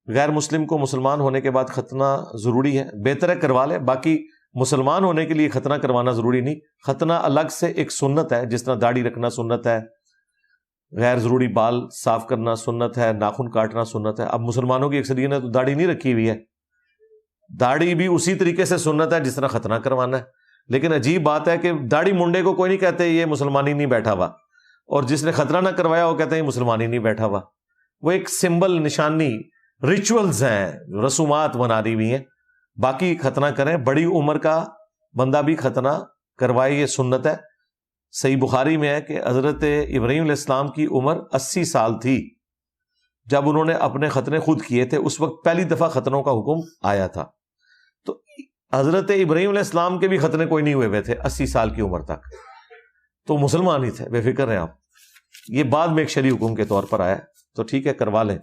غیر مسلم کو مسلمان ہونے کے بعد ختنہ ضروری ہے، بہتر ہے کروا لے، باقی مسلمان ہونے کے لیے ختنہ کروانا ضروری نہیں۔ ختنہ الگ سے ایک سنت ہے، جس طرح داڑھی رکھنا سنت ہے، غیر ضروری بال صاف کرنا سنت ہے، ناخن کاٹنا سنت ہے۔ اب مسلمانوں کی اکثریت نے تو داڑھی نہیں رکھی ہوئی ہے، داڑھی بھی اسی طریقے سے سنت ہے جس طرح ختنہ کروانا ہے۔ لیکن عجیب بات ہے کہ داڑھی منڈے کو کوئی نہیں کہتے یہ مسلمان ہی نہیں بیٹھا ہوا، اور جس نے ختنہ نہ کروایا وہ کہتے ہیں یہ مسلمان ہی نہیں بیٹھا ہوا۔ وہ ایک سمبل، نشانی، ریچولز ہیں، رسومات بنا دی ہوئی ہیں۔ باقی ختنہ کریں، بڑی عمر کا بندہ بھی ختنہ کروائے، یہ سنت ہے۔ صحیح بخاری میں ہے کہ حضرت ابراہیم علیہ السلام کی عمر 80 سال تھی جب انہوں نے اپنے ختنے خود کیے تھے، اس وقت پہلی دفعہ ختنوں کا حکم آیا تھا۔ تو حضرت ابراہیم علیہ السلام کے بھی ختنے کوئی نہیں ہوئے ہوئے تھے 80 سال کی عمر تک، تو مسلمان ہی تھے، بے فکر رہیں آپ۔ یہ بعد میں ایک شرعی حکم کے طور پر آیا، تو ٹھیک ہے کروا لیں۔